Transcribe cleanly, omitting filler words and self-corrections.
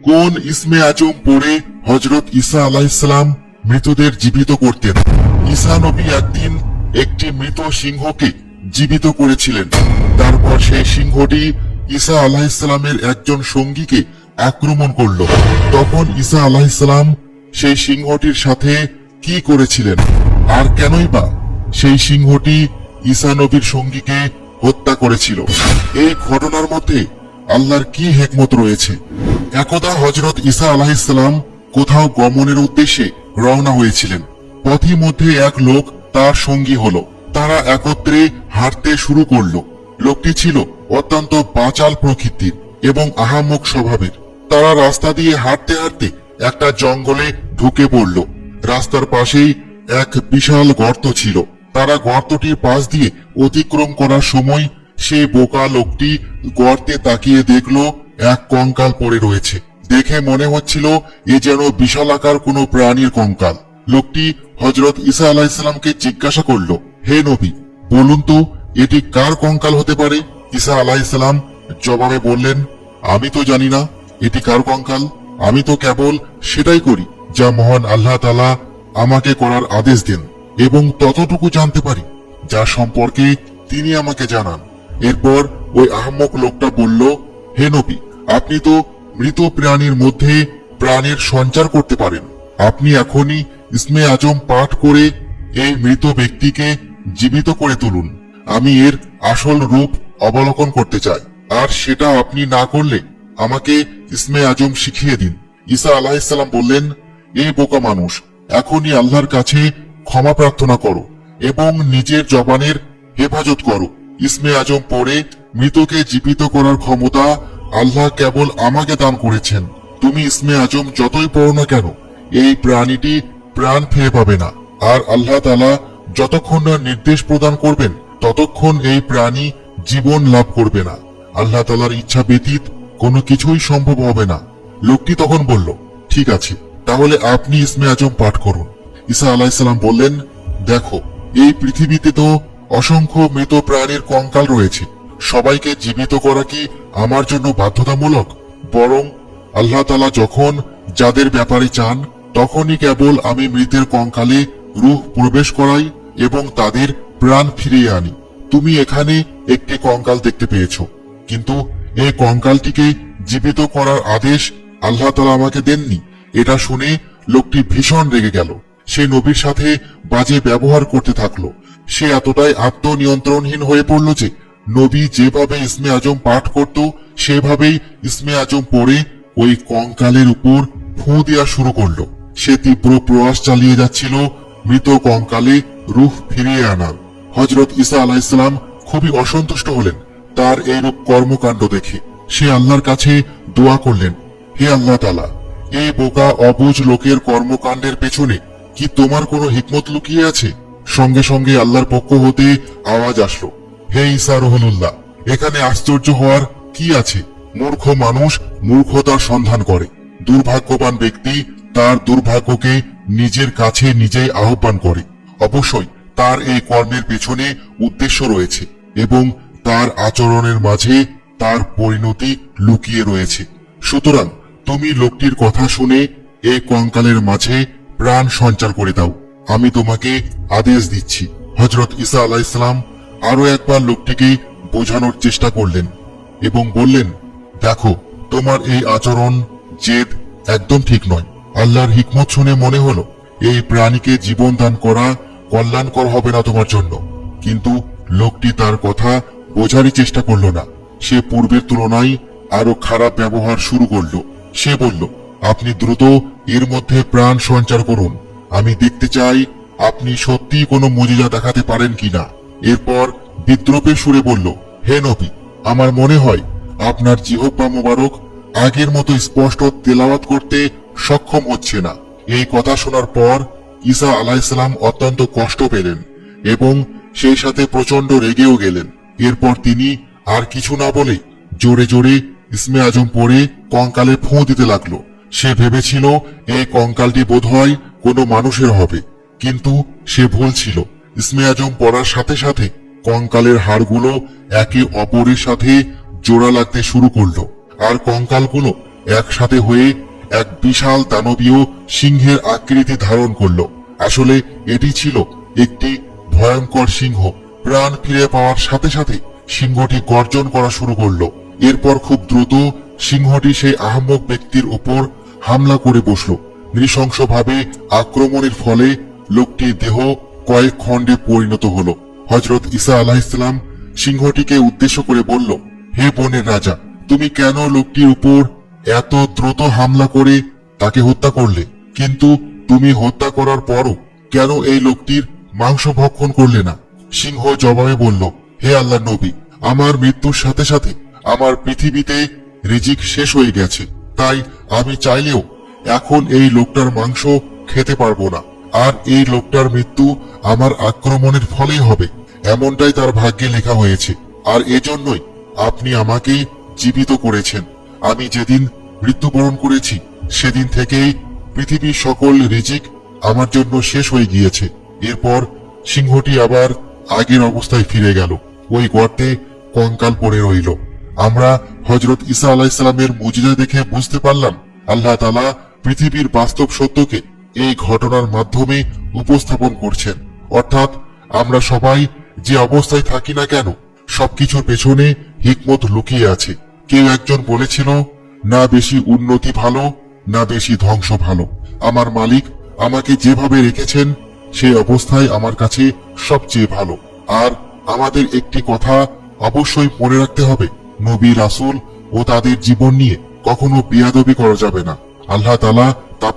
কোন ইসমে আজম পড়ে হযরত ঈসা আলাইহিসসালাম মৃতদের জীবিত করতেন। ঈসা নবী একদিন একটি মৃত সিংহকে জীবিত করেছিলেন। তারপর সেই সিংহটি ঈসা আলাইহিসসালামের একজন সঙ্গীকে আক্রমণ করলো। তখন ঈসা আলাইহিসসালাম সেই সিংহটির সাথে কি করেছিলেন, আর কেনই বা সেই সিংহটি ঈসা নবীর সঙ্গীকে হত্যা করেছিল? এই ঘটনার মধ্যে আল্লাহর কি হিকমত রয়েছে? একদা হযরত ঈসা আলাইহিসসালাম কোথাও গমনের উদ্দেশ্যে রওনা হয়েছিলেন। পথি মধ্যে এক লোক তার সঙ্গী হলো। তারা একত্রে হাঁটতে শুরু করলো। লোকটি ছিল অত্যন্ত বাচাল প্রকৃতির এবং আহাম্মক স্বভাবের। তারা রাস্তা দিয়ে হাঁটতে হাঁটতে একটা জঙ্গলে ঢুকে পড়ল। রাস্তার পাশেই এক বিশাল গর্ত ছিল। তারা গর্তটির পাশ দিয়ে অতিক্রম করার সময় সেই বোকা লোকটি গর্তে তাকিয়ে দেখলো এক কঙ্কাল পড়ে রয়েছে। দেখে মনে হচ্ছিল এ যেন বিশালাকার কোনো প্রাণীর কঙ্কাল। লোকটি হযরত ঈসা আলাইহিসসালামকে জিজ্ঞাসা করলো, হে নবী, বলুন তো এটি কার কঙ্কাল হতে পারে? ঈসা আলাইহিসসালাম জবাবে বললেন, আমি তো জানি না এটি কার কঙ্কাল। আমি তো কেবল সেটাই করি যা মহান আল্লাহ তাআলা আমাকে করার আদেশ দেন, এবং ততটুকু জানতে পারি যা সম্পর্কে তিনি আমাকে জানান। এরপর ওই আহম্মক লোকটা বলল, হে নবী, আপনি তো মৃত প্রাণীর মধ্যে প্রাণের সঞ্চার করতে পারেন। আপনি এখনই ইসমে আজম পাঠ করে এই মৃত ব্যক্তিকে জীবিত করে তুলুন। আমি এর আসল রূপ অবলোকন করতে চাই, আর সেটা আপনি না করলে আমাকে ইসমে আজম শিখিয়ে দিন। ঈসা আলাইহিসসালাম বললেন, এই বোকা মানুষ, এখনই আল্লাহর কাছে ক্ষমা প্রার্থনা করো এবং নিজের জবানের হেফাজত করো। ইসমে আজম পড়ে মৃতকে জীবিত করার ক্ষমতা আল্লাহ কেবল আমাকে দান করেছেন। তুমি ইসমে আজম যতই পড়ো না কেন, এই প্রাণীটি প্রাণ ফিরে পাবে না। আর আল্লাহ তাআলা যতক্ষণ না নির্দেশ প্রদান করবেন ততক্ষণ এই প্রাণী জীবন লাভ করবে না। আল্লাহ তাআলার ইচ্ছা ব্যতীত কোনো কিছুই সম্ভব হবে না। লোকটি তখন বলল, ঠিক আছে, তাহলে আপনি ইসমে আজম পাঠ করুন। ঈসা আলাইহিসসালাম বললেন, দেখো, এই পৃথিবীতে তো অসংখ্য মৃত প্রাণীর কঙ্কাল রয়েছে। সবাইকে জীবিত করা কি আমার জন্য বাধ্যতামূলক? বরং আল্লাহ তাআলা যখন যাদের ব্যাপারে চান তখনই কেবল আমি মৃতের কঙ্কালে রূহ প্রবেশ করাই এবং তাদের প্রাণ ফিরিয়ে আনি। তুমি এখানে একটি কঙ্কাল দেখতে পেয়েছো, কিন্তু এই কঙ্কালটিকে জীবিত করার আদেশ আল্লাহ তাআলা আমাকে দেননি। এটা শুনে লোকটি ভীষণ রেগে গেল। সে নবীর সাথে বাজে ব্যবহার করতে থাকলো। সে এতটাই আত্মনিয়ন্ত্রণহীন হয়ে পড়ল যে নবী যেভাবে ইসমে আজম পাঠ করত সেভাবেই ইসমে আজম পড়ে ওই কঙ্কালের উপর ফু দেওয়া শুরু করলো। সে তীব্র প্রয়াস চালিয়ে যাচ্ছিল মৃত কঙ্কালে রূহ ফিরিয়ে আনার। হযরত ঈসা আলাইহিসসালাম খুবই অসন্তুষ্ট হলেন তার এইরূপ কর্মকাণ্ড দেখে। সে আল্লাহর কাছে দোয়া করলেন, হে আল্লাহ তাআলা, এই বোকা অবুঝ লোকের কর্মকাণ্ডের পেছনে কি তোমার কোনো হিকমত লুকিয়ে আছে? সঙ্গে সঙ্গে আল্লাহর পক্ষ হতে আওয়াজ আসলো, হে ঈসা রুহুল্লাহ, এখানে আশ্চর্য হওয়ার কি আছে? মূর্খ মানুষ মূর্খতার সন্ধান করে। দুর্ভাগ্যবান ব্যক্তি তার দুর্ভাগ্যকে নিজের কাছে নিজেই আহ্বান করে। অবশ্যই তার এই কর্মের পেছনে উদ্দেশ্য রয়েছে এবং তার আচরণের মাঝে তার পরিণতি লুকিয়ে রয়েছে। সুতরাং তুমি লোকটির কথা শুনে এই কঙ্কালের মাঝে প্রাণ সঞ্চার করে দাও। আমি তোমাকে আদেশ দিচ্ছি। হযরত ঈসা আলাইহিসসালাম আরো একবার লোকটিকে বোঝানোর চেষ্টা করলেন এবং বললেন, দেখো, তোমার এই আচরণ জেদ একদম ঠিক নয়। আল্লাহর হিকমত শুনে মনে হলো এই প্রাণীকে জীবন দান করা কল্যাণকর হবে না তোমার জন্য। কিন্তু লোকটি তার কথা বোঝারই চেষ্টা করলো না। সে পূর্বের তুলনায় আরো খারাপ ব্যবহার শুরু করলো। সে বলল, আপনি দ্রুত এর মধ্যে প্রাণ সঞ্চার করুন। আমি দেখতে চাই আপনি সত্যিই কোনো মুজিজা দেখাতে পারেন কিনা। এরপর বিদ্রূপের সুরে বলল, হে নবী, আমার মনে হয় আপনার জিহ্বা মোবারক আগের মতো স্পষ্ট তেলাওয়াত করতে সক্ষম হচ্ছে না। এই কথা শোনার পর ঈসা আলাইহিসসালাম অত্যন্ত কষ্ট পেলেন এবং সেই সাথে প্রচন্ড রেগেও গেলেন। এরপর তিনি আর কিছু না বলে জোরে জোরে ইসমে আজম পড়ে কঙ্কালে ফু দিতে লাগলো। সে ভেবেছিল এই কঙ্কালটি বোধহয় কোনো মানুষের হবে, কিন্তু সে ভুল ছিল। ইসমে আজম পড়ার সাথে সাথে কঙ্কালের হাড়গুলো একে অপরের সাথে জোড়া লাগতে শুরু করলো, আর কঙ্কালগুলো একসাথে হয়ে এক বিশাল দানবীয় সিংহের আকৃতি ধারণ করলো। আসলে এটি ছিল একটি ভয়ঙ্কর সিংহ। প্রাণ ফিরে পাওয়ার সাথে সাথে সিংহটি গর্জন করা শুরু করলো। এরপর খুব দ্রুত সিংহটি সেই আহাম্মক ব্যক্তির উপর হামলা করে বসলো। নৃশংসভাবে আক্রমণের ফলে লোকটির দেহ কয়েক খণ্ডে পরিণত হলো। হযরত ঈসা আলাইহিসসালাম সিংহটিকে উদ্দেশ্য করে বলল, হে বনের রাজা, তুমি কেন লোকটির উপর এত দ্রুত হামলা করে তাকে হত্যা করলে? কিন্তু তুমি হত্যা করার পরও কেন এই লোকটির মাংস ভক্ষণ করলে না? সিংহ জবাবে বলল, হে আল্লাহর নবী, আমার মৃত্যুর সাথে সাথে আমার পৃথিবীতে রিজিক শেষ হয়ে গেছে, তাই আমি চাইলেও এখন এই লোকটার মাংস খেতে পারবো না। আর এই লোকটার মৃত্যু আমার আক্রমণের ফলেই হবে, এমনটাই তার ভাগ্যে লেখা হয়েছে। আর এজন্যই আপনি আমাকে জীবিত করেছেন। আমি যেদিন মৃত্যুবরণ করেছি সেদিন থেকেই পৃথিবীর সকল রিজিক আমার জন্য শেষ হয়ে গিয়েছে। এরপর সিংহটি আবার আগের অবস্থায় ফিরে গেল। ওই গর্তে কঙ্কাল পড়ে রইল। আমরা হযরত ঈসা আলাইহিসসালামের মুজিজা দেখে বুঝতে পারলাম আল্লাহ তাআলা পৃথিবীর বাস্তব সত্যকে এই ঘটনার মাধ্যমে উপস্থাপন করছেন। অর্থাৎ আমরা সবাই যে অবস্থায় থাকি না কেন, সবকিছুর পেছনে হিকমত লুকিয়ে আছে। কেউ একজন বলেছিল, না বেশি উন্নতি ভালো, না বেশি ধ্বংস ভালো। আমার মালিক আমাকে যেভাবে রেখেছেন সেই অবস্থায় আমার কাছে সবচেয়ে ভালো। আর আমাদের একটি কথা অবশ্যই মনে রাখতে হবে, নবী রাসূল ও তাদের জীবন নিয়ে কখনো বেয়াদবি করা যাবে না। আল্লাহ তাআলা তা